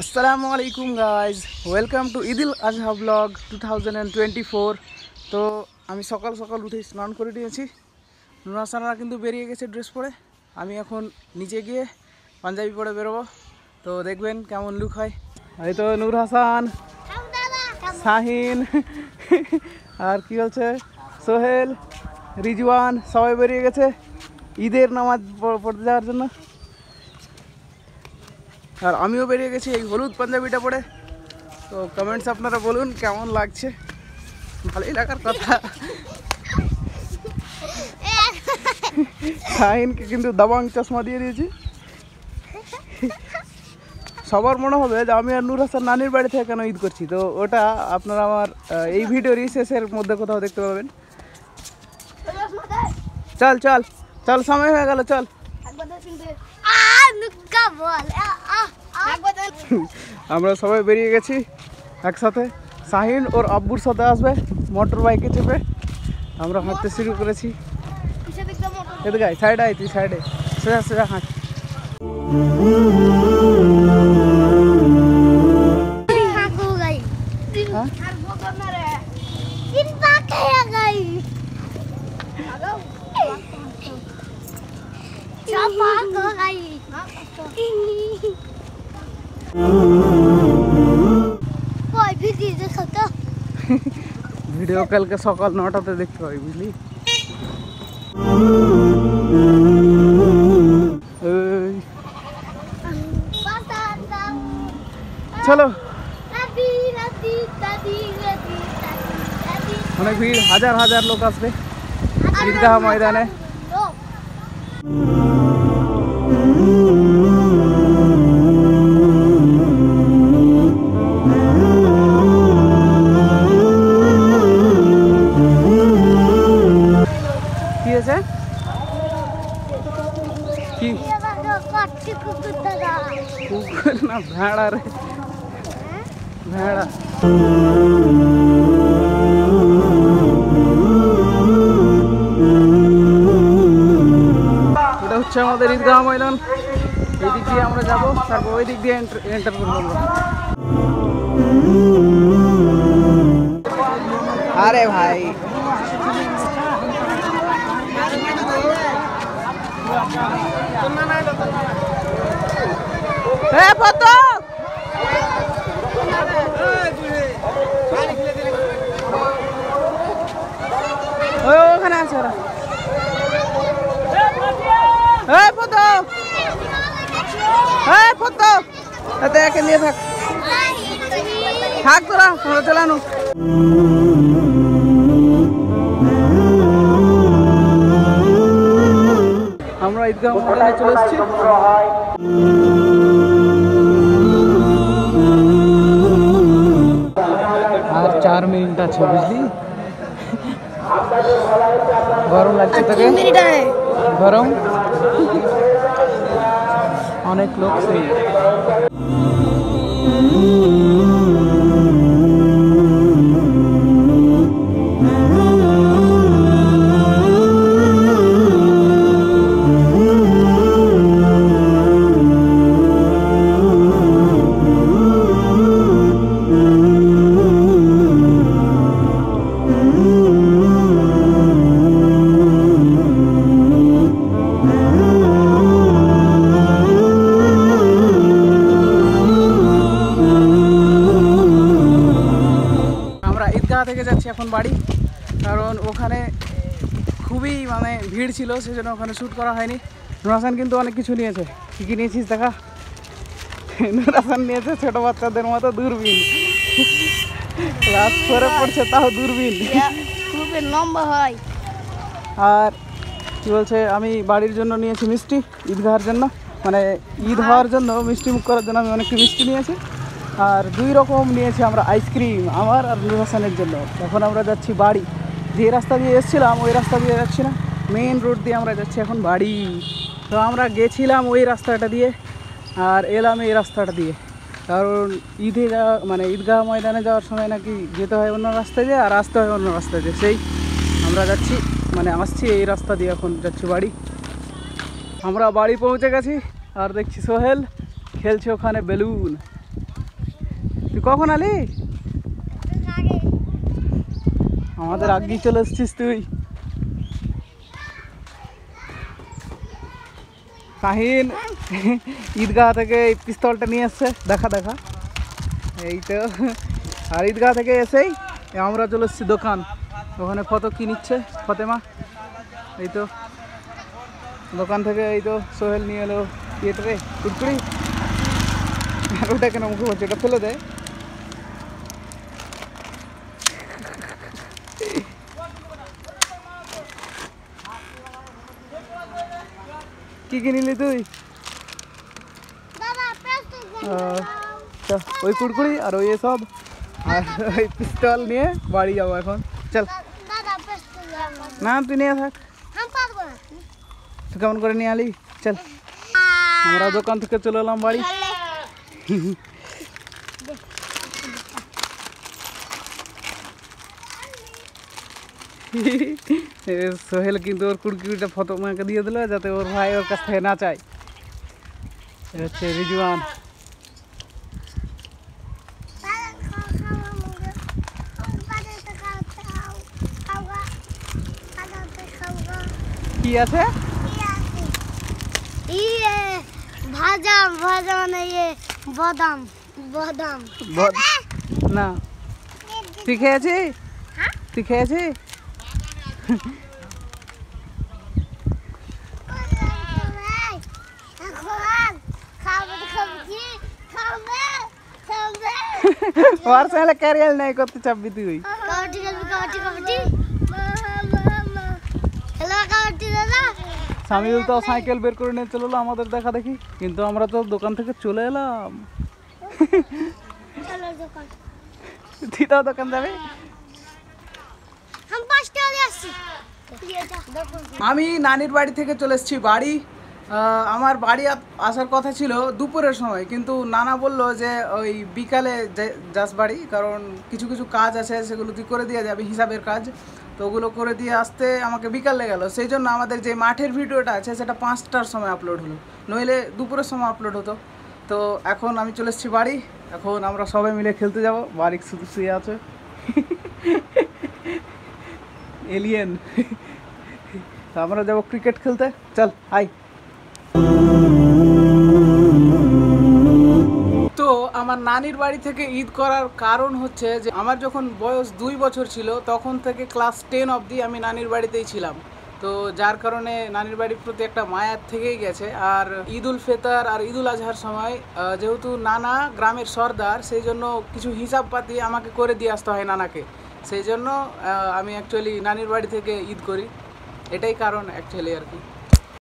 আসসালামুআলাইকুম guys, welcome to Eidul Azha blog 2024। তো আমি সকাল সকাল উঠে স্নান করে নিয়েছি। নুর হাসানরা কিন্তু বেরিয়ে গেছে ড্রেস পরে। আমি এখন নিচে গিয়ে পাঞ্জাবি পরে বেরোবো, তো দেখবেন কেমন লুক হয়। এই তো নূর হাসান, শাহিন আর কি বলছে সোহেল, রিজওয়ান সবাই বেরিয়ে গেছে ঈদের নামাজ পড়তে যাওয়ার জন্য। আর আমিও বেরিয়ে গেছি এই হলুদ পাঞ্জাবিটা পরে। তো কমেন্টস আপনারা বলুন কেমন লাগছে, ভালোই লাগার কথা। শাহিনকে কিন্তু দাবাং চশমা দিয়ে দিয়েছি। সবার মনে হবে যে আমি আর নূর হাসান নানির বাড়ি থেকে কেন ঈদ করছি, তো ওটা আপনারা আমার এই ভিডিও রিসেসের মধ্যে কোথাও দেখতে পাবেন। চল চল চল, সময় হয়ে গেল, চল। আমরা সবাই বেরিয়ে গেছি একসাথে। শাহিন ওর আব্বুর সাথে আসবে মোটর বাইকে চেপে। আমরা হাঁটতে শুরু করেছি। এদিকে সাইডে আয়, তুই সাইডে সোজা সোজা হাঁট। ভিডিও কালকে সকাল 9টাতে দেখতে পাই, বুঝলি। চলো, অনেক ভিড়, হাজার হাজার লোক আসবে ঈদগাহ ময়দানে। কি আছে কি কুকুর না ভেড়া রে, ভেড়া। এটা হচ্ছে আমাদের ঈদগাহ ময়দান। এই দিক দিয়ে আমরা যাবো, তারপর ওই দিক দিয়ে এন্টার করবো আমরা। আরে ভাই ওখানে আছে ওরা। একে নিয়ে থাক থাক তোরা, আমরা চালানো। আমরা ঈদগাহ ময়দানে চলে এসেছি। আর 4 মিনিট আছে, বুঝলি। গরম লাগছে তোকে? গরম, অনেক লোক সেই। থেকে যাচ্ছি এখন বাড়ি, কারণ ওখানে খুবই ভিড় ছিল, সেজন্য ওখানে শ্যুট করা হয়নি। নূর হাসান কিন্তু অনেক কিছু নিয়েছে। কী কী নিয়েছিস দেখা? নূর হাসান নিয়েছে ছোটো বাচ্চাদের মতো দূরবীন, ক্লাস 4-এ পড়ছে তাও দূরবীন, খুবই লম্বা হয়। আর কি বলছে, আমি বাড়ির জন্য নিয়েছি মিষ্টি, ঈদগাহের জন্য, ঈদ হওয়ার জন্য মিষ্টি মুখ করার জন্য আমি অনেকটা মিষ্টি নিয়েছি। আর 2 রকম নিয়েছি আমরা আইসক্রিম, আমার আর নূর হাসানের জন্য। এখন আমরা যাচ্ছি বাড়ি। যে রাস্তা দিয়ে এসেছিলাম ওই রাস্তা দিয়ে যাচ্ছি না, মেইন রোড দিয়ে আমরা যাচ্ছি এখন বাড়ি। তো আমরা গেছিলাম ওই রাস্তাটা দিয়ে আর এলাম এই রাস্তাটা দিয়ে, কারণ ঈদে যাওয়া ঈদগাহ ময়দানে যাওয়ার সময় নাকি যেতে হয় অন্য রাস্তায় দিয়ে আর আসতে হয় অন্য রাস্তায় দিয়ে। সেই আমরা যাচ্ছি আসছি এই রাস্তা দিয়ে, এখন যাচ্ছি বাড়ি। আমরা বাড়ি পৌঁছে গেছি আর দেখছি সোহেল খেলছে ওখানে বেলুন। কখন আলি? আমাদের আগেই চলে এসছিস তুই। শাহিন ঈদগাহ থেকে এই পিস্তলটা নিয়ে এসছে, দেখা দেখা এই তো। আর ঈদগাহ থেকে এসেই আমরা চলে এসেছি দোকান, ওখানে ফটো কি নিচ্ছে ফতেমা। এই তো দোকান থেকে এই তো সোহেল নিয়ে এলো ইয়েটারে কুরকুরি। আর ওটা কেন মুখে হচ্ছে, ওটা ফেলে দেয়। কি কিনিলি তুই? ওই কুরকুরি আর ওই সব আর ওই পিস্তল নিয়ে বাড়ি যাবো এখন। চল না তুই নিয়ে থাক, তুই কেমন করে নিয়ে আলি। চল আমরা দোকান থেকে চলে এলাম বাড়ি। সোহেল কিন্তু ওর কুরকুরিটা ফতেমাকে দিয়ে দিল যাতে ওর ভাই ওর কাছ থেকে না চায়। হচ্ছে রিজওয়ান। কি আছে? ভাজা ভাজা মানে বাদাম বাদাম না তুই খেয়েছিস? তুই খেয়েছিস? और साले कैरियर नहीं करते चाबी তুই। कबड्डी कबड्डी कबड्डी हेलो कबड्डी दादा। সামিউল তো সাইকেল বের করে নিয়ে চলে এলো আমাদের দেখা দেখি, কিন্তু আমরা তো দোকান থেকে চলে এলাম। चलो दुकान তুই তো দোকান যাবে। हम 5 টাকা আসছি। আমি নানির বাড়ি থেকে চলে এসেছি বাড়ি। আমার বাড়ি আসার কথা ছিল দুপুরের সময়, কিন্তু নানা বললো যে ওই বিকালে যাস বাড়ি, কারণ কিছু কিছু কাজ আছে সেগুলো তুই করে দিয়ে যাবি, হিসাবের কাজ। তো ওগুলো করে দিয়ে আসতে আমাকে বিকাল লেগে গেলো। সেই জন্য আমাদের যে মাঠের ভিডিওটা আছে সেটা 5টার সময় আপলোড হলো, নইলে দুপুরের সময় আপলোড হতো। তো এখন আমি চলে এসেছি বাড়ি, এখন আমরা সবাই মিলে খেলতে যাব। বাড়ি শুধু শুয়ে আছে এলিয়েন। তো আমরা যাবো ক্রিকেট খেলতে, চল আই। তো আমার নানির বাড়ি থেকে ঈদ করার কারণ হচ্ছে যে আমার যখন বয়স 2 বছর ছিল তখন থেকে ক্লাস 10 অবধি আমি নানির বাড়িতেই ছিলাম। তো যার কারণে নানির বাড়ির প্রতি একটা মায়া থেকেই গেছে। আর ঈদ উল ফিতর আর ঈদ উল আজহার সময় যেহেতু নানা গ্রামের সর্দার, সেই জন্য কিছু হিসাব পাতি আমাকে করে দিয়ে আসতে হয় নানাকে। সেই জন্য আমি অ্যাকচুয়ালি নানির বাড়ি থেকে ঈদ করি, এটাই কারণ অ্যাকচুয়ালি আর কি।